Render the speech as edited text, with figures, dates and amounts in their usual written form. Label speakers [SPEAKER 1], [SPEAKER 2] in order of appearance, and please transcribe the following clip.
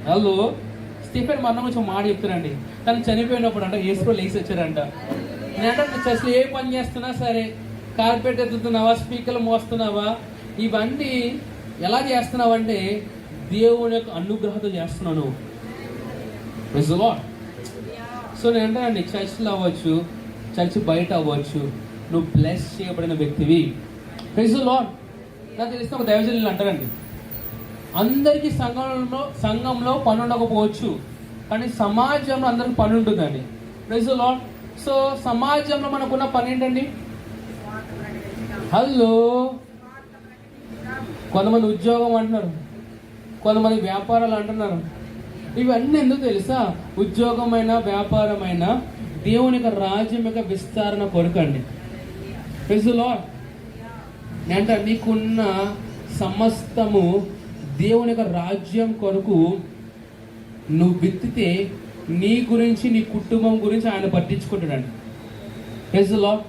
[SPEAKER 1] Hello, Stephen మరణం గురించి ఒక మాట చెప్తారండి. తను చనిపోయినప్పుడు అంట యేసుప్రభు లేచి వచ్చారంట. నేనంటే చర్చిలో ఏ పని చేస్తున్నా సరే, కార్పెట్ ఎత్తుతున్నావా, స్పీకర్లు మోస్తున్నావా, ఇవన్నీ ఎలా చేస్తున్నావంటే దేవుని యొక్క అనుగ్రహంతో చేస్తున్నాను. Praise the lord. సో నేను అంటానండి, చర్చిలో అవ్వచ్చు, చర్చ్ బయట అవ్వచ్చు, నువ్వు బ్లెస్ చేయబడిన వ్యక్తివి. Praise the lord. నాకు తెలిసిన ఒక దైవజనులు అంటారండి, అందరికీ సంఘంలో పని ఉండకపోవచ్చు, కానీ సమాజంలో అందరికి పని ఉంటుందండి. Praise the lord. సో సమాజంలో మనకున్న పని ఏంటండి? హలో, కొంతమంది ఉద్యోగం అంటున్నారు, కొంతమంది వ్యాపారాలు అంటున్నారు. ఇవన్నీ ఎందుకు తెలుసా? ఉద్యోగమైన వ్యాపారమైన దేవుని యొక్క రాజ్యం యొక్క విస్తరణ కొరకు అండి. Praise the Lord. అంటే నీకున్న సమస్తము దేవుని యొక్క రాజ్యం కొరకు నువ్వు విత్తితే నీ గురించి, నీ కుటుంబం గురించి ఆయన పట్టించుకుంటాడండి. Praise the lord.